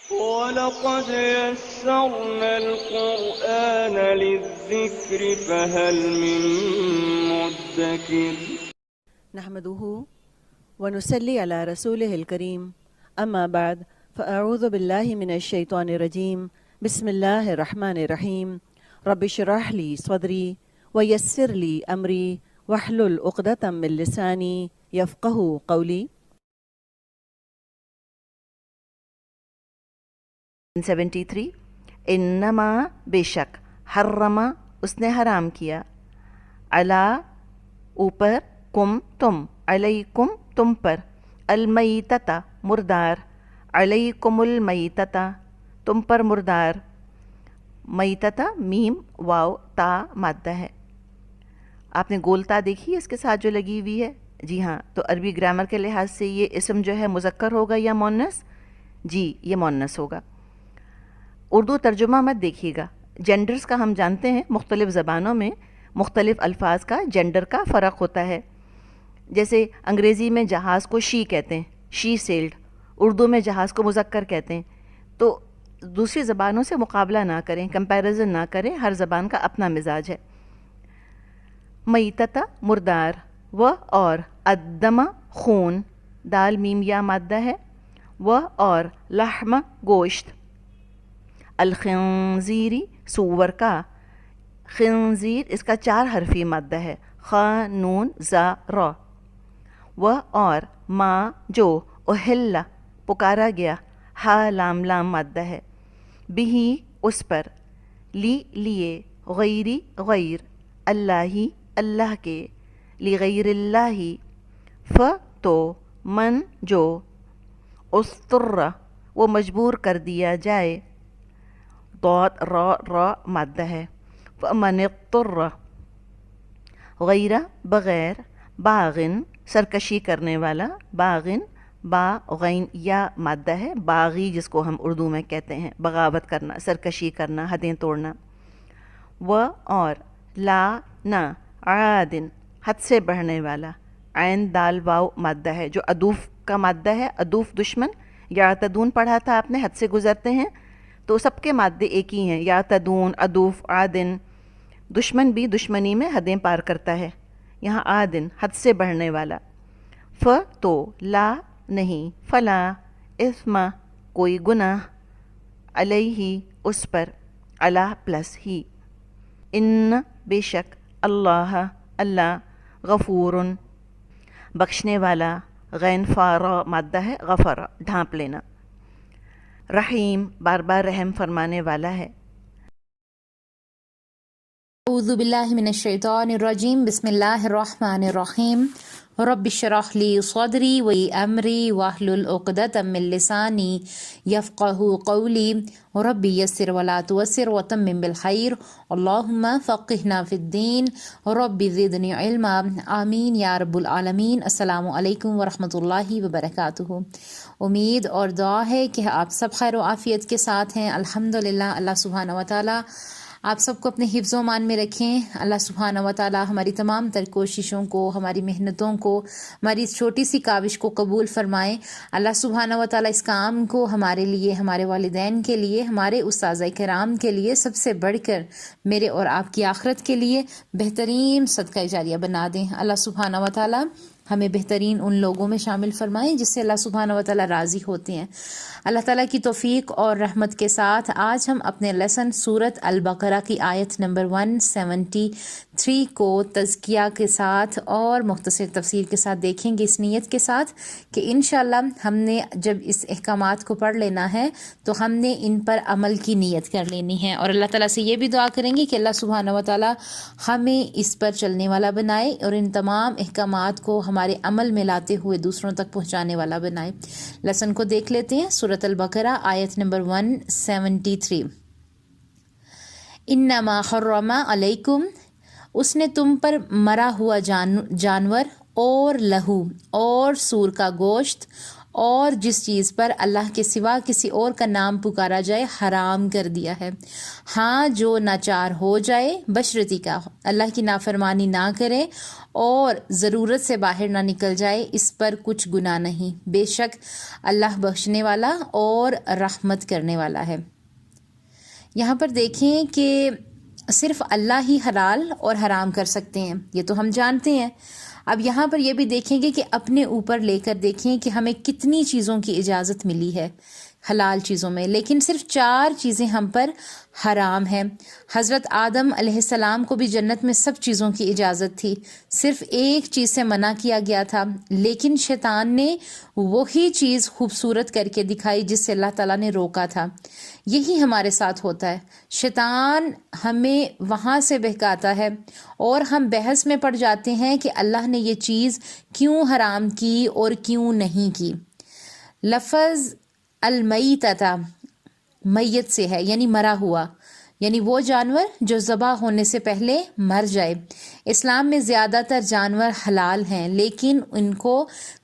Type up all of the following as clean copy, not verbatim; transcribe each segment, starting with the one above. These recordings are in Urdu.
وَلَقَدْ يَسَّرْنَا الْقُرْآنَ لِلذِّكْرِ فَهَلْ مِن مُّدَّكِرٍ نحمده ونصلي على رسوله الكريم أما بعد فأعوذ بالله من الشيطان الرجيم بسم الله الرحمن الرحيم رب اشرح لي صدري ويسر لي أمري واحلل عقدة من لساني يفقه قولي 73 انما بے شک حرما اس نے حرام کیا علا اوپر کم تم علیکم تم پر المیتتا مردار علیکم المیتتا تم پر مردار میتتا میم واو تا مادہ ہے. آپ نے گول تا دیکھی ہے اس کے ساتھ جو لگی ہوئی ہے؟ جی ہاں. تو عربی گرامر کے لحاظ سے یہ اسم جو ہے مذکر ہوگا یا مؤنث؟ جی یہ مؤنث ہوگا. اردو ترجمہ مت دیکھیے گا. جینڈرز کا ہم جانتے ہیں مختلف زبانوں میں مختلف الفاظ کا جینڈر کا فرق ہوتا ہے. جیسے انگریزی میں جہاز کو شی کہتے ہیں، شی سیلڈ. اردو میں جہاز کو مذکر کہتے ہیں. تو دوسری زبانوں سے مقابلہ نہ کریں، کمپیریزن نہ کریں، ہر زبان کا اپنا مزاج ہے. میتتا مردار، و اور الدم خون، دال میم یا مادہ ہے، و اور لحم گوشت، الخنزیری سور کا، خنزیر اس کا 4 حرفی مادہ ہے، خا نون زا را، و اور ما جو اہل پکارا گیا، ہا لام لام مادہ ہے، بھی اس پر، لی لیے، غیری غیر، اللہ اللہ کے، لغیر اللہ، ف تو من جو، استر وہ مجبور کر دیا جائے، ضاد را را مادہ ہے، فمن اضطر غیر بغیر، باغن سرکشی کرنے والا، باغن با غین یا مادہ ہے، باغی جس کو ہم اردو میں کہتے ہیں بغاوت کرنا، سرکشی کرنا، حدیں توڑنا. و اور لا نہ، عادن حد سے بڑھنے والا، عین دال واو مادہ ہے جو ادوف کا مادہ ہے. ادوف دشمن، یعتدون پڑھا تھا آپ نے، حد سے گزرتے ہیں. تو سب کے مادے ایک ہی ہیں، یعتدون، ادوف، عادن. دشمن بھی دشمنی میں حدیں پار کرتا ہے. یہاں عادن حد سے بڑھنے والا. ف تو لا نہیں، فلا اثم کوئی گناہ، علیہ اس پر، علا پلس ہی، ان بے شک، اللہ اللہ، غفور بخشنے والا، غین فارا مادہ ہے، غفر ڈھانپ لینا، رحیم بار بار رحم فرمانے والا ہے. اعوذ باللہ من الشیطان الرجیم بسم اللہ الرحمن الرحیم رب اشرح لی صدری وامری واحلل عقدۃ من لسانی یفقهوا قولی رب یسر ولا تعسر وتمم بالخیر اللہم فقہنا فی الدین رب زدنی علما آمین یا رب العالمین. السلام علیکم ورحمۃ اللہ وبرکاتہ. امید اور دعا ہے کہ آپ سب خیر و عافیت کے ساتھ ہیں. الحمدللہ. اللہ سبحانہ و تعالیٰ آپ سب کو اپنے حفظ و امان میں رکھیں. اللہ سبحانہ و تعالیٰ ہماری تمام تر کوششوں کو، ہماری محنتوں کو، ہماری اس چھوٹی سی کاوش کو قبول فرمائیں. اللہ سبحانہ و تعالیٰ اس کام کو ہمارے لیے، ہمارے والدین کے لیے، ہمارے اساتذہ کرام کے لیے، سب سے بڑھ کر میرے اور آپ کی آخرت کے لیے بہترین صدقہ جاریہ بنا دیں. اللہ سبحانہ و تعالیٰ ہمیں بہترین ان لوگوں میں شامل فرمائیں جس سے اللہ سبحانہ و تعالیٰ راضی ہوتے ہیں. اللہ تعالیٰ کی توفیق اور رحمت کے ساتھ آج ہم اپنے لیسن سورت البقرہ کی آیت نمبر 173 کو تزکیہ کے ساتھ اور مختصر تفسیر کے ساتھ دیکھیں گے، اس نیت کے ساتھ کہ انشاءاللہ ہم نے جب اس احکامات کو پڑھ لینا ہے تو ہم نے ان پر عمل کی نیت کر لینی ہے، اور اللہ تعالیٰ سے یہ بھی دعا کریں گے کہ اللہ سبحانہ و تعالیٰ ہمیں اس پر چلنے والا بنائے اور ان تمام احکامات کو ہمارے عمل میں لاتے ہوئے دوسروں تک پہنچانے والا بنائے. لیسن کو دیکھ لیتے ہیں. سورۃ البقرہ آیت نمبر 173. انما حرم علیکم، اس نے تم پر مرا ہوا جانور اور لہو اور سور کا گوشت اور جس چیز پر اللہ کے سوا کسی اور کا نام پکارا جائے حرام کر دیا ہے۔ ہاں، جو ناچار ہو جائے بشرطی کا اللہ کی نافرمانی نہ کرے اور ضرورت سے باہر نہ نکل جائے، اس پر کچھ گناہ نہیں، بے شک اللہ بخشنے والا اور رحمت کرنے والا ہے۔ یہاں پر دیکھیں کہ صرف اللہ ہی حلال اور حرام کر سکتے ہیں، یہ تو ہم جانتے ہیں۔ اب یہاں پر یہ بھی دیکھیں گے کہ اپنے اوپر لے کر دیکھیں کہ ہمیں کتنی چیزوں کی اجازت ملی ہے حلال چیزوں میں، لیکن صرف 4 چیزیں ہم پر حرام ہیں۔ حضرت آدم علیہ السلام کو بھی جنت میں سب چیزوں کی اجازت تھی، صرف ایک چیز سے منع کیا گیا تھا، لیکن شیطان نے وہی چیز خوبصورت کر کے دکھائی جس سے اللہ تعالیٰ نے روکا تھا۔ یہی ہمارے ساتھ ہوتا ہے، شیطان ہمیں وہاں سے بہکاتا ہے اور ہم بحث میں پڑ جاتے ہیں کہ اللہ نے یہ چیز کیوں حرام کی اور کیوں نہیں کی۔ لفظ المیتۃ میت سے ہے، یعنی مرا ہوا، یعنی وہ جانور جو ذبح ہونے سے پہلے مر جائے۔ اسلام میں زیادہ تر جانور حلال ہیں، لیکن ان کو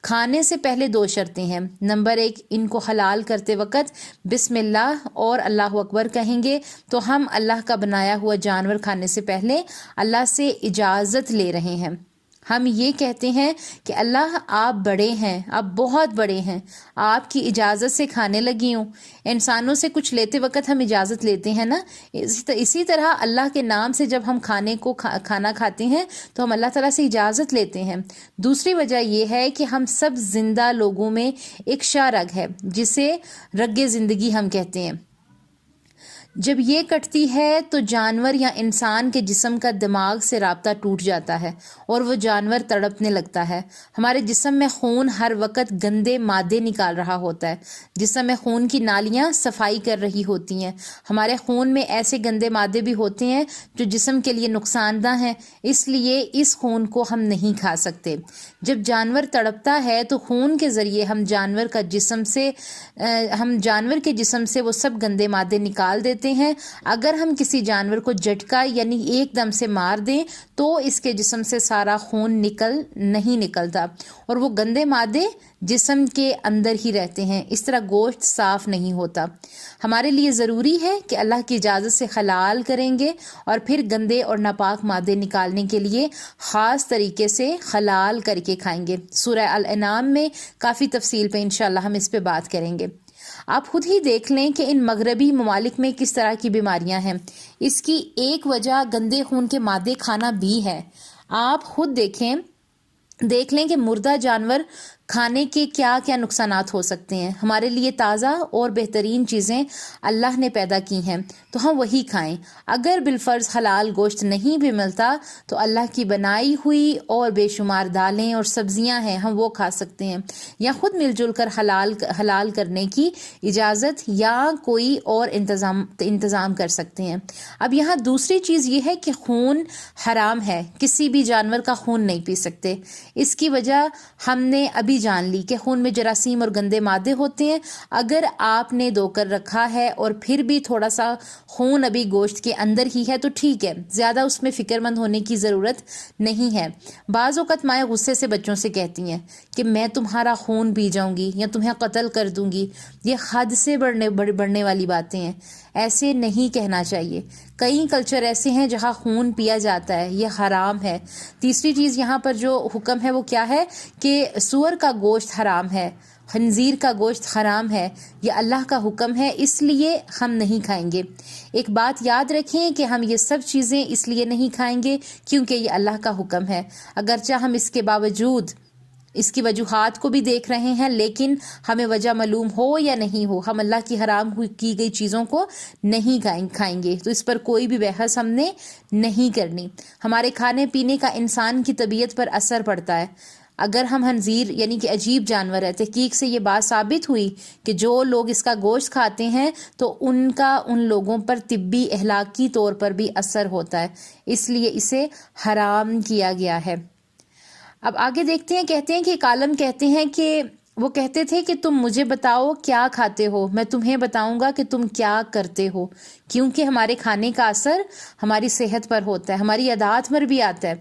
کھانے سے پہلے 2 شرطیں ہیں۔ نمبر 1، ان کو حلال کرتے وقت بسم اللہ اور اللہ اکبر کہیں گے تو ہم اللہ کا بنایا ہوا جانور کھانے سے پہلے اللہ سے اجازت لے رہے ہیں۔ ہم یہ کہتے ہیں کہ اللہ آپ بڑے ہیں، آپ بہت بڑے ہیں، آپ کی اجازت سے کھانے لگی ہوں۔ انسانوں سے کچھ لیتے وقت ہم اجازت لیتے ہیں نا، اسی طرح اللہ کے نام سے جب ہم کھانا کھاتے ہیں تو ہم اللہ تعالیٰ سے اجازت لیتے ہیں۔ دوسری وجہ یہ ہے کہ ہم سب زندہ لوگوں میں ایک شاہ رگ ہے جسے رگ زندگی ہم کہتے ہیں۔ جب یہ کٹتی ہے تو جانور یا انسان کے جسم کا دماغ سے رابطہ ٹوٹ جاتا ہے اور وہ جانور تڑپنے لگتا ہے۔ ہمارے جسم میں خون ہر وقت گندے مادے نکال رہا ہوتا ہے، جسم میں خون کی نالیاں صفائی کر رہی ہوتی ہیں۔ ہمارے خون میں ایسے گندے مادے بھی ہوتے ہیں جو جسم کے لیے نقصان دہ ہیں، اس لیے اس خون کو ہم نہیں کھا سکتے۔ جب جانور تڑپتا ہے تو خون کے ذریعے ہم جانور کے جسم سے وہ سب گندے مادے نکال دیتے ہیں۔ اگر ہم کسی جانور کو جھٹکا یعنی ایک دم سے مار دیں تو اس کے جسم سے سارا خون نہیں نکلتا اور وہ گندے مادے جسم کے اندر ہی رہتے ہیں، اس طرح گوشت صاف نہیں ہوتا۔ ہمارے لیے ضروری ہے کہ اللہ کی اجازت سے حلال کریں گے اور پھر گندے اور ناپاک مادے نکالنے کے لیے خاص طریقے سے حلال کر کے کھائیں گے۔ سورہ الانعام میں کافی تفصیل پہ انشاءاللہ ہم اس پہ بات کریں گے۔ آپ خود ہی دیکھ لیں کہ ان مغربی ممالک میں کس طرح کی بیماریاں ہیں۔ اس کی ایک وجہ گندے خون کے مادے کھانا بھی ہے۔ آپ خود دیکھ لیں کہ مردہ جانور کھانے کے کیا کیا نقصانات ہو سکتے ہیں۔ ہمارے لیے تازہ اور بہترین چیزیں اللہ نے پیدا کی ہیں تو ہم وہی کھائیں۔ اگر بالفرض حلال گوشت نہیں بھی ملتا تو اللہ کی بنائی ہوئی اور بے شمار دالیں اور سبزیاں ہیں، ہم وہ کھا سکتے ہیں، یا خود مل جل کر حلال کرنے کی اجازت یا کوئی اور انتظام کر سکتے ہیں۔ اب یہاں دوسری چیز یہ ہے کہ خون حرام ہے، کسی بھی جانور کا خون نہیں پی سکتے۔ اس کی وجہ ہم نے ابھی جان لی کہ خون میں جراثیم اور گندے مادے ہوتے ہیں۔ اگر آپ نے دھو کر رکھا ہے اور پھر بھی تھوڑا سا خون ابھی گوشت کے اندر ہی ہے تو ٹھیک ہے، زیادہ اس میں فکر مند ہونے کی ضرورت نہیں ہے۔ بعض اوقات مائیں غصے سے بچوں سے کہتی ہیں کہ میں تمہارا خون پی جاؤں گی یا تمہیں قتل کر دوں گی۔ یہ حد سے بڑھنے والی باتیں ہیں، ایسے نہیں کہنا چاہیے۔ کئی کلچر ایسے ہیں جہاں خون پیا جاتا ہے، یہ حرام ہے۔ تیسری چیز یہاں پر جو حکم ہے وہ کیا ہے کہ سور کا گوشت حرام ہے، خنزیر کا گوشت حرام ہے، یہ اللہ کا حکم ہے، اس لیے ہم نہیں کھائیں گے۔ ایک بات یاد رکھیں کہ ہم یہ سب چیزیں اس لیے نہیں کھائیں گے کیونکہ یہ اللہ کا حکم ہے، اگرچہ ہم اس کے باوجود اس کی وجوہات کو بھی دیکھ رہے ہیں، لیکن ہمیں وجہ معلوم ہو یا نہیں ہو، ہم اللہ کی حرام کی گئی چیزوں کو نہیں کھائیں گے۔ تو اس پر کوئی بھی بحث ہم نے نہیں کرنی۔ ہمارے کھانے پینے کا انسان کی طبیعت پر اثر پڑتا ہے۔ اگر ہم خنزیر یعنی کہ عجیب جانور ہے، تحقیق سے یہ بات ثابت ہوئی کہ جو لوگ اس کا گوشت کھاتے ہیں تو ان کا ان لوگوں پر طبی اخلاقی طور پر بھی اثر ہوتا ہے، اس لیے اسے حرام کیا گیا ہے۔ اب آگے دیکھتے ہیں، کہتے ہیں کہ ایک عالم کہتے ہیں کہ وہ کہتے تھے کہ تم مجھے بتاؤ کیا کھاتے ہو، میں تمہیں بتاؤں گا کہ تم کیا کرتے ہو، کیونکہ ہمارے کھانے کا اثر ہماری صحت پر ہوتا ہے، ہماری عادات پر بھی آتا ہے۔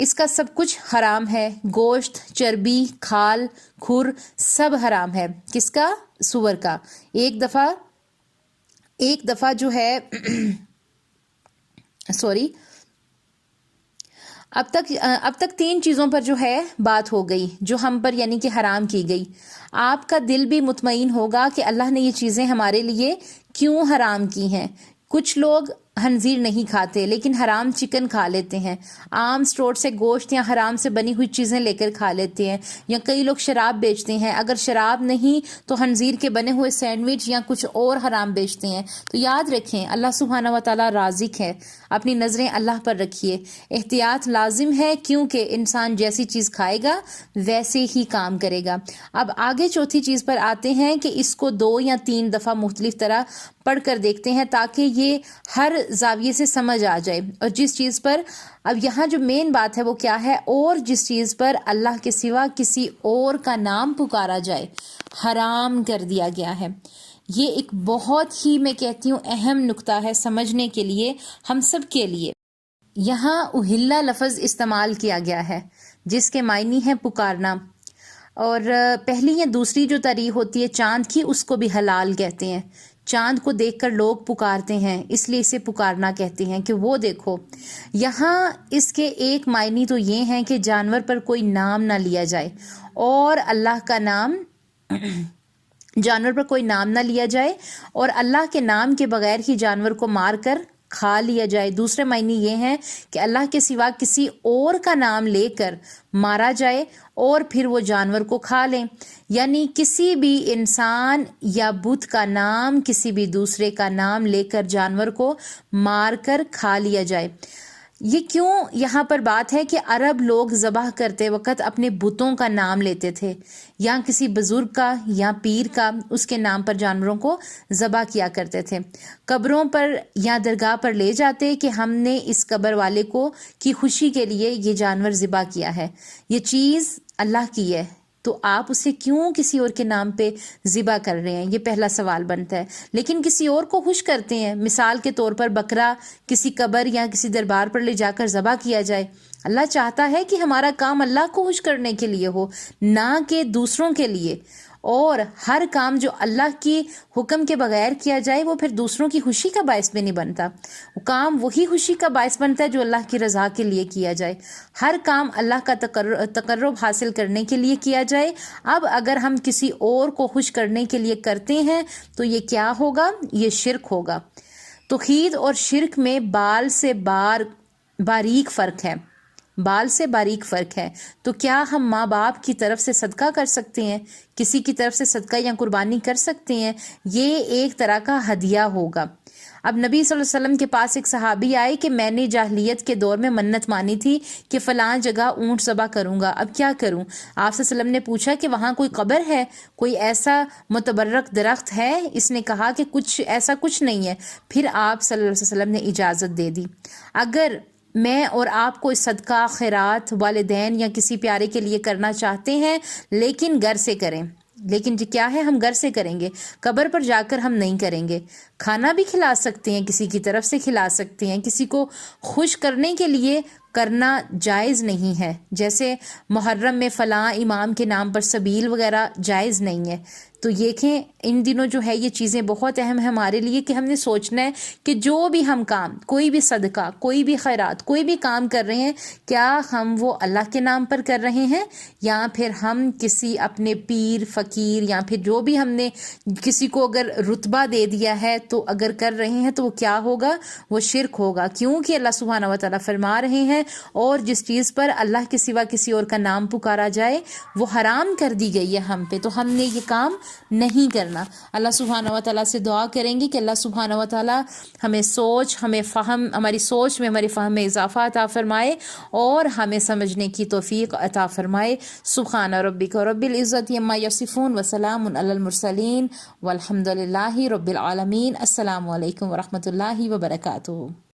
اس کا سب کچھ حرام ہے، گوشت، چربی، کھال، کھر سب حرام ہے۔ کس کا؟ سور کا۔ ایک دفعہ جو ہے اب تک 3 چیزوں پر جو ہے بات ہو گئی جو ہم پر یعنی کہ حرام کی گئی۔ آپ کا دل بھی مطمئن ہوگا کہ اللہ نے یہ چیزیں ہمارے لیے کیوں حرام کی ہیں۔ کچھ لوگ خنزیر نہیں کھاتے لیکن حرام چکن کھا لیتے ہیں، عام سٹور سے گوشت یا حرام سے بنی ہوئی چیزیں لے کر کھا لیتے ہیں، یا کئی لوگ شراب بیچتے ہیں، اگر شراب نہیں تو خنزیر کے بنے ہوئے سینڈوچ یا کچھ اور حرام بیچتے ہیں۔ تو یاد رکھیں اللہ سبحانہ و تعالیٰ رازق ہے، اپنی نظریں اللہ پر رکھیے، احتیاط لازم ہے کیونکہ انسان جیسی چیز کھائے گا ویسے ہی کام کرے گا۔ اب آگے چوتھی چیز پر آتے ہیں کہ اس کو 2 یا 3 دفعہ مختلف طرح پڑھ کر دیکھتے ہیں تاکہ یہ ہر زاویے سے سمجھ آ جائے۔ اور جس چیز پر اب یہاں جو مین بات ہے وہ کیا ہے، اور جس چیز پر اللہ کے سوا کسی اور کا نام پکارا جائے حرام کر دیا گیا ہے۔ یہ ایک بہت ہی میں کہتی ہوں اہم نقطہ ہے سمجھنے کے لیے ہم سب کے لیے۔ یہاں اہلا لفظ استعمال کیا گیا ہے جس کے معنی ہے پکارنا، اور پہلی یا دوسری جو تاریخ ہوتی ہے چاند کی اس کو بھی حلال کہتے ہیں۔ چاند کو دیکھ کر لوگ پکارتے ہیں اس لیے اسے پکارنا کہتے ہیں کہ وہ دیکھو۔ یہاں اس کے ایک معنی تو یہ ہیں کہ جانور پر کوئی نام نہ لیا جائے، اور اللہ کا نام جانور پر کوئی نام نہ لیا جائے اور اللہ کے نام کے بغیر ہی جانور کو مار کر کھا لیا جائے۔ دوسرے معنی یہ ہیں کہ اللہ کے سوا کسی اور کا نام لے کر مارا جائے اور پھر وہ جانور کو کھا لیں، یعنی کسی بھی انسان یا بت کا نام کسی بھی دوسرے کا نام لے کر جانور کو مار کر کھا لیا جائے۔ یہ کیوں یہاں پر بات ہے کہ عرب لوگ ذبح کرتے وقت اپنے بتوں کا نام لیتے تھے، یا کسی بزرگ کا یا پیر کا، اس کے نام پر جانوروں کو ذبح کیا کرتے تھے۔ قبروں پر یا درگاہ پر لے جاتے کہ ہم نے اس قبر والے کو کی خوشی کے لیے یہ جانور ذبح کیا ہے، یہ چیز اللہ کی ہے، تو آپ اسے کیوں کسی اور کے نام پہ ذبح کر رہے ہیں؟ یہ پہلا سوال بنتا ہے۔ لیکن کسی اور کو خوش کرتے ہیں، مثال کے طور پر بکرا کسی قبر یا کسی دربار پر لے جا کر ذبح کیا جائے۔ اللہ چاہتا ہے کہ ہمارا کام اللہ کو خوش کرنے کے لیے ہو، نہ کہ دوسروں کے لیے، اور ہر کام جو اللہ کی حکم کے بغیر کیا جائے وہ پھر دوسروں کی خوشی کا باعث بھی نہیں بنتا، وہ کام وہی خوشی کا باعث بنتا ہے جو اللہ کی رضا کے لیے کیا جائے۔ ہر کام اللہ کا تقرب حاصل کرنے کے لیے کیا جائے۔ اب اگر ہم کسی اور کو خوش کرنے کے لیے کرتے ہیں تو یہ کیا ہوگا؟ یہ شرک ہوگا۔ توحید اور شرک میں بال سے باریک فرق ہے، بال سے باریک فرق ہے۔ تو کیا ہم ماں باپ کی طرف سے صدقہ کر سکتے ہیں؟ کسی کی طرف سے صدقہ یا قربانی کر سکتے ہیں؟ یہ ایک طرح کا ہدیہ ہوگا۔ اب نبی صلی اللہ علیہ وسلم کے پاس ایک صحابی آئے کہ میں نے جاہلیت کے دور میں منت مانی تھی کہ فلاں جگہ اونٹ ذبح کروں گا، اب کیا کروں؟ آپ صلی اللہ علیہ وسلم نے پوچھا کہ وہاں کوئی قبر ہے، کوئی ایسا متبرک درخت ہے؟ اس نے کہا کہ ایسا کچھ نہیں ہے۔ پھر آپ صلی اللہ علیہ وسلم نے اجازت دے دی۔ اگر میں اور آپ کو صدقہ، خیرات، والدین یا کسی پیارے کے لیے کرنا چاہتے ہیں لیکن گھر سے کریں، لیکن کیا ہے ہم گھر سے کریں گے، قبر پر جا کر ہم نہیں کریں گے۔ کھانا بھی کھلا سکتے ہیں، کسی کی طرف سے کھلا سکتے ہیں، کسی کو خوش کرنے کے لیے کرنا جائز نہیں ہے، جیسے محرم میں فلاں امام کے نام پر سبیل وغیرہ جائز نہیں ہے۔ تو دیکھیں ان دنوں جو ہے یہ چیزیں بہت اہم ہے ہمارے لیے کہ ہم نے سوچنا ہے کہ جو بھی ہم کام، کوئی بھی صدقہ، کوئی بھی خیرات، کوئی بھی کام کر رہے ہیں، کیا ہم وہ اللہ کے نام پر کر رہے ہیں یا پھر ہم کسی اپنے پیر، فقیر یا پھر جو بھی ہم نے کسی کو اگر رتبہ دے دیا ہے تو اگر کر رہے ہیں تو وہ کیا ہوگا؟ وہ شرک ہوگا، کیونکہ اللہ سبحانہ و تعالیٰ فرما رہے ہیں اور جس چیز پر اللہ کے سوا کسی اور کا نام پکارا جائے وہ حرام کر دی گئی ہے ہم پہ، تو ہم نے یہ کام نہیں کرنا۔ اللہ سبحانہ و تعالیٰ سے دعا کریں گے کہ اللہ سبحانہ و تعالیٰ ہمیں فہم، ہماری سوچ میں، ہماری فہم میں اضافہ عطا فرمائے اور ہمیں سمجھنے کی توفیق عطا فرمائے۔ سبحان ربک رب العزت عما یصفون وسلام علی المرسلین والحمد للہ رب العالمین۔ السلام علیکم ورحمۃ اللہ وبرکاتہ۔